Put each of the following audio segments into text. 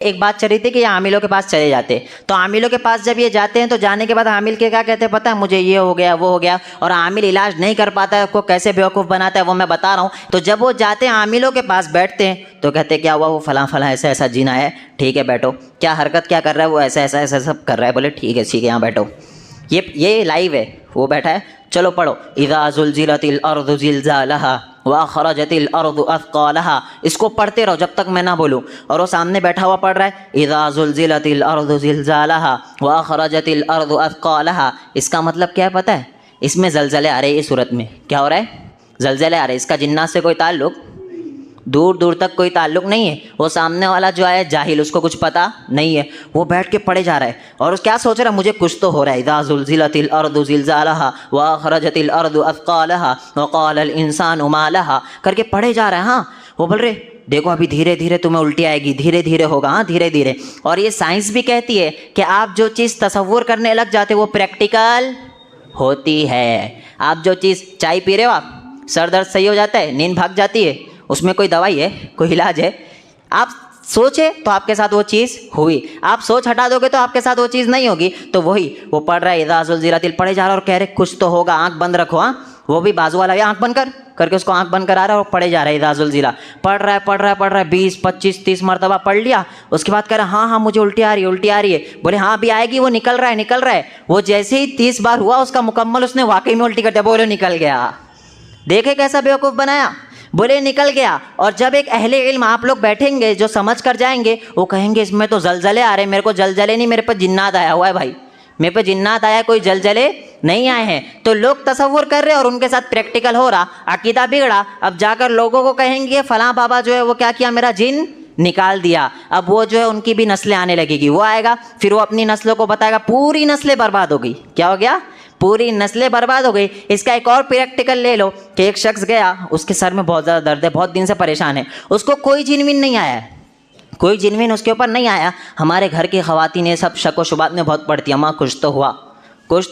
एक बात चल रही थी कि ये आमिलों के पास चले जाते, तो आमिलों के पास जब ये जाते हैं तो जाने के बाद आमिल के क्या कहते हैं पता है, मुझे ये हो गया वो हो गया, और आमिल इलाज नहीं कर पाता है, उसको कैसे बेवकूफ़ बनाता है वो मैं बता रहा हूँ। तो जब वो जाते हैं आमिलों के पास बैठते हैं तो कहते हैं क्या हुआ, वो फलां फलां ऐसा ऐसा जीना है, ठीक है बैठो, क्या हरकत क्या कर रहा है, वो ऐसा ऐसा ऐसा सब कर रहा है, बोले ठीक है यहाँ बैठो, ये लाइव है, वो बैठा है, चलो पढ़ो, इज़ा ज़ुलज़िलतिल अर्ज़ु ज़िलज़ालहा व अख़रजतिल अर्ज़ु अथक़ालहा, इसको पढ़ते रहो जब तक मैं ना बोलूँ। और वो सामने बैठा हुआ पढ़ रहा है, इज़ा ज़ुलज़िलतिल अर्ज़ु ज़िलज़ालहा व अख़रजतिल अर्ज़ु अथक़ालहा। इसका मतलब क्या है पता है, इसमें ज़लज़ले आ रहे हैं, इस सूरत में क्या हो रहा है, ज़लज़ले आ रहे हैं। इसका जिन्नात से कोई ताल्लुक़, दूर दूर तक कोई ताल्लुक़ नहीं है। वो सामने वाला जो है जाहिल, उसको कुछ पता नहीं है, वो बैठ के पढ़े जा रहा है और क्या सोच रहा है, मुझे कुछ तो हो रहा है। इज़ा ज़ुलज़िलतिल अर्ज़ु ज़िलज़ालहा व अख़रजतिल अर्ज़ु अथक़ालहा व क़ालल इंसानु मा लहा करके पढ़े जा रहा है। हाँ, वो बोल रहे देखो अभी धीरे धीरे तुम्हें उल्टी आएगी, धीरे धीरे होगा, हाँ धीरे धीरे। और ये साइंस भी कहती है कि आप जो चीज़ तसव्वुर करने लग जाते वो प्रैक्टिकल होती है। आप जो चीज़, चाय पी रहे हो आप, सर दर्द सही हो जाता है, नींद भाग जाती है, उसमें कोई दवाई है, कोई इलाज है? आप सोचे तो आपके साथ वो चीज़ हुई, आप सोच हटा दोगे तो आपके साथ वो चीज़ नहीं होगी। तो वही वो पढ़ रहा है, इज़ा ज़ुलज़िलतिल पढ़े जा रहा है और कह रहे कुछ तो होगा, आंख बंद रखो। हाँ, वो भी बाजू वाला आंख बंद कर करके उसको आंख बंद करा रहा है और पढ़े जा रहा है, इज़ा ज़ुलज़िला पढ़ रहा है 20 25 30 मरतबा पढ़ लिया। उसके बाद कह रहा है हाँ हाँ मुझे उल्टी आ रही है। बोले हाँ अभी आएगी, वो निकल रहा है। वो जैसे ही 30 बार हुआ उसका मुकम्मल, उसने वाकई में उल्टी कर दिया, बोले निकल गया। देखे कैसा बेवकूफ़ बनाया, बोले निकल गया। और जब एक अहले इल्म आप लोग बैठेंगे जो समझ कर जाएंगे, वो कहेंगे इसमें तो जलजले आ रहे हैं, मेरे को जलजले नहीं, मेरे पर जिन्नात आया हुआ है भाई, मेरे पे जिन्नात आया, कोई जलजले नहीं आए हैं। तो लोग तसव्वुर कर रहे हैं और उनके साथ प्रैक्टिकल हो रहा, अकीदा बिगड़ा। अब जाकर लोगों को कहेंगे फलां बाबा जो है वो क्या किया, मेरा जिन निकाल दिया। अब वो जो है उनकी भी नस्लें आने लगेगी, वो आएगा फिर वो अपनी नस्लों को बताएगा, पूरी नस्लें बर्बाद हो गई। क्या हो गया, पूरी नस्लें बर्बाद हो गई। इसका एक और प्रैक्टिकल ले लो कि एक शख्स गया, उसके सर में बहुत ज़्यादा दर्द है, बहुत दिन से परेशान है, उसको कोई जिनविन नहीं आया है, कोई जिनविन उसके ऊपर नहीं आया। हमारे घर की ख़वातीन ये सब शक व शुबात में बहुत पड़ती है, अम्मा कुछ तो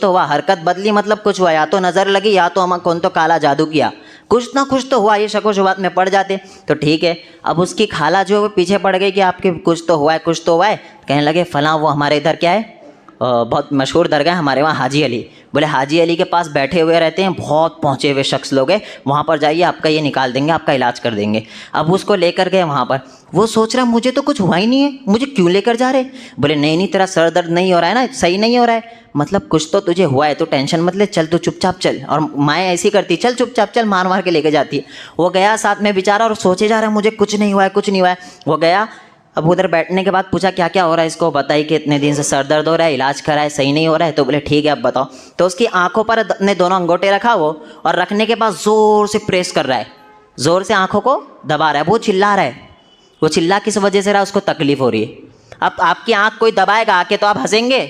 हुआ, हरकत बदली मतलब कुछ हुआ, या तो नज़र लगी या तो अम्मा कौन तो काला जादू किया, कुछ ना कुछ तो हुआ, ये शक व शुबात में पड़ जाते। तो ठीक है, अब उसकी खाला जो है वो पीछे पड़ गई कि आपके कुछ तो हुआ है, कहने लगे फलां वो हमारे इधर क्या है, बहुत मशहूर दरगाह है हमारे वहाँ, हाजी अली। बोले हाजी अली के पास बैठे हुए रहते हैं, बहुत पहुँचे हुए शख्स लोग हैं, वहाँ पर जाइए आपका ये निकाल देंगे, आपका इलाज कर देंगे। अब उसको लेकर गए वहाँ पर, वो सोच रहा मुझे तो कुछ हुआ ही नहीं है, मुझे क्यों लेकर जा रहे? बोले नहीं तेरा सर दर्द नहीं हो रहा है ना, सही नहीं हो रहा है, मतलब कुछ तो तुझे हुआ है, तो टेंशन मत ले, चल तू चुपचाप चल। और माएँ ऐसी करती, चल चुपचाप चल, मार के लेके जाती है। वो गया साथ में बेचारा और सोचे जा रहा है मुझे कुछ नहीं हुआ है। वो गया, अब उधर बैठने के बाद पूछा क्या क्या हो रहा है इसको, बताई कि इतने दिन से सर दर्द हो रहा है, इलाज कराए सही नहीं हो रहा है। तो बोले ठीक है अब बताओ। तो उसकी आंखों पर अपने दोनों अंगूठे रखा वो, और रखने के बाद ज़ोर से प्रेस कर रहा है, ज़ोर से आंखों को दबा रहा है। वो चिल्ला रहा है, वो चिल्ला किस वजह से रहा, उसको तकलीफ़ हो रही है। अब आपकी आँख कोई दबाएगा आके तो आप हंसेंगे,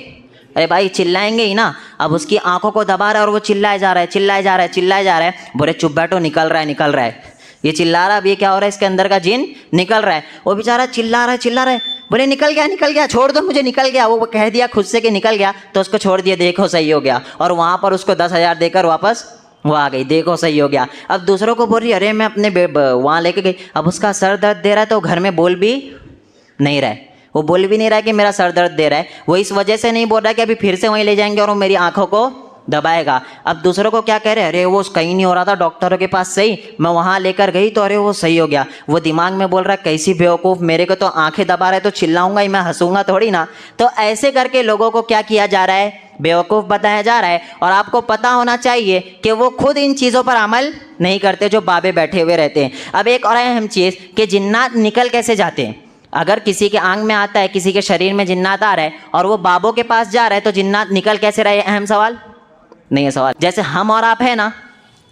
अरे भाई चिल्लाएंगे ही ना। अब उसकी आंखों को दबा रहा है और वो चिल्लाए जा रहा है। बोले चुप बैठो, निकल रहा है, ये चिल्ला रहा, अब ये क्या हो रहा है, इसके अंदर का जिन निकल रहा है। वो बेचारा चिल्ला रहा है, बोले निकल गया, छोड़ दो मुझे, निकल गया। वो कह दिया खुद से कि निकल गया, तो उसको छोड़ दिया, देखो सही हो गया। और वहाँ पर उसको 10,000 देकर वापस वो आ गई, देखो सही हो गया। अब दूसरों को बोल रही अरे मैं अपने वहाँ लेके गई, अब उसका सर दर्द दे रहा है तो घर में बोल भी नहीं रहा है, वो बोल भी नहीं रहा है कि मेरा सर दर्द दे रहा है। वो इस वजह से नहीं बोल रहा है कि अभी फिर से वहीं ले जाएंगे और वो मेरी आँखों को दबाएगा। अब दूसरों को क्या कह रहे हैं, अरे वो कहीं नहीं हो रहा था, डॉक्टरों के पास सही, मैं वहाँ लेकर गई तो अरे वो सही हो गया। वो दिमाग में बोल रहा है कैसी बेवकूफ़, मेरे को तो आंखें दबा रहे तो चिल्लाऊंगा ही, मैं हंसूंगा थोड़ी ना। तो ऐसे करके लोगों को क्या किया जा रहा है, बेवकूफ़ बताया जा रहा है। और आपको पता होना चाहिए कि वो खुद इन चीज़ों पर अमल नहीं करते जो बाबे बैठे हुए रहते हैं। अब एक और अहम चीज़ कि जिन्नात निकल कैसे जाते हैं। अगर किसी के आंग में आता है, किसी के शरीर में जिन्नात आ रहा है और वो बाबों के पास जा रहा है, तो जिन्नात निकल कैसे रहे, अहम सवाल नहीं है सवाल। जैसे हम और आप है ना,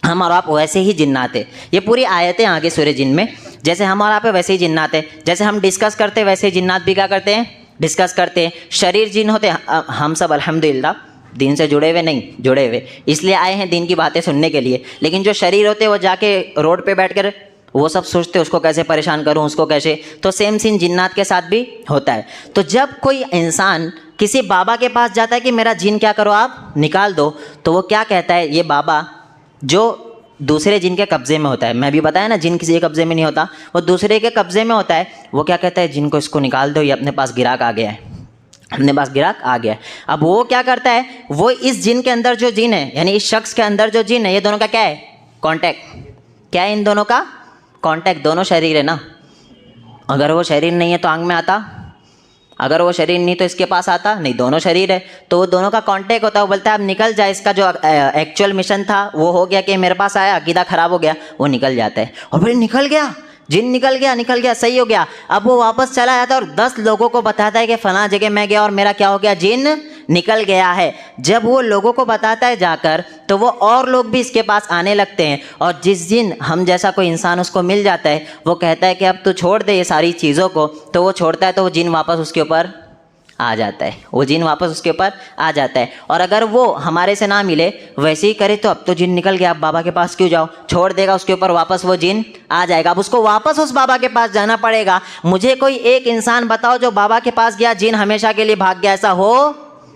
हम और आप वैसे ही जिन्नात है। ये पूरी आयतें आगे सूरह जिन में, जैसे हम और आप है वैसे ही जिन्नात है। जैसे हम डिस्कस करते हैं वैसे ही जिन्नात भी क्या करते हैं, डिस्कस करते हैं। शरीर जिन होते हैं, हम सब अल्हम्दुलिल्लाह दीन से जुड़े हुए इसलिए आए हैं दीन की बातें सुनने के लिए। लेकिन जो शरीर होते हैं वो जाके रोड पे बैठ कर वो सब सोचते उसको कैसे परेशान करूं, उसको कैसे। तो सेम सीन जिन्नात के साथ भी होता है। तो जब कोई इंसान किसी बाबा के पास जाता है कि मेरा जिन क्या करो आप निकाल दो, तो वो क्या कहता है, ये बाबा जो दूसरे जिन के कब्जे में होता है। मैं भी बताया ना, जिन किसी के कब्जे में नहीं होता, वो दूसरे के कब्जे में होता है। वो क्या कहता है, जिन को इसको निकाल दो, ये अपने पास गिराक आ गया है, अपने पास गिराक आ गया है। अब वो क्या करता है, वो इस जिन के अंदर जो जिन है, यानी इस शख्स के अंदर जो जिन है, ये दोनों का क्या है, कांटेक्ट। क्या है इन दोनों का, कांटेक्ट। दोनों शरीर है ना। अगर वो शरीर नहीं है तो आंख में आता, अगर वो शरीर नहीं तो इसके पास आता नहीं, दोनों शरीर है तो वो दोनों का कांटेक्ट होता है। वो बोलता है अब निकल जाए, इसका जो एक्चुअल मिशन था वो हो गया कि मेरे पास आया, अकीदा ख़राब हो गया, वो निकल जाता है। और फिर निकल गया, जिन निकल गया, सही हो गया। अब वो वापस चला जाता है और 10 लोगों को बताता है कि फ़लाँ जगह मैं गया और मेरा क्या हो गया, जिन निकल गया है। जब वो लोगों को बताता है जाकर, तो वो और लोग भी इसके पास आने लगते हैं। और जिस दिन हम जैसा कोई इंसान उसको मिल जाता है, वो कहता है कि अब तू छोड़ दे ये सारी चीज़ों को, तो वो छोड़ता है, तो वो जिन वापस उसके ऊपर आ जाता है, वो जिन वापस उसके ऊपर आ जाता है। और अगर वो हमारे से ना मिले, वैसे ही करे, तो अब तो जिन निकल गया, अब बाबा के पास क्यों जाओ, छोड़ देगा उसके ऊपर, वापस वो जिन आ जाएगा। अब उसको वापस उस बाबा के पास जाना पड़ेगा। मुझे कोई एक इंसान बताओ जो बाबा के पास गया, जिन हमेशा के लिए भाग गया, ऐसा हो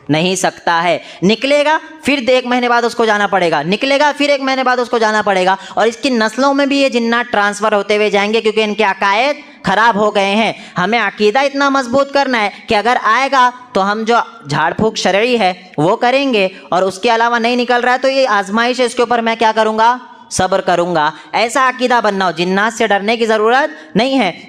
नहीं सकता है। निकलेगा, फिर 1 महीने बाद उसको जाना पड़ेगा, निकलेगा, फिर 1 महीने बाद उसको जाना पड़ेगा। और इसकी नस्लों में भी ये जिन्नात ट्रांसफ़र होते हुए जाएंगे, क्योंकि इनके अकायद ख़राब हो गए हैं। हमें अकीदा इतना मजबूत करना है कि अगर आएगा तो हम जो झाड़ फूक शरई है वो करेंगे, और उसके अलावा नहीं निकल रहा है तो ये आजमाइश है, इसके ऊपर मैं क्या करूँगा, सब्र करूँगा। ऐसा अकीदा बनना हो। जिन्नात से डरने की ज़रूरत नहीं है।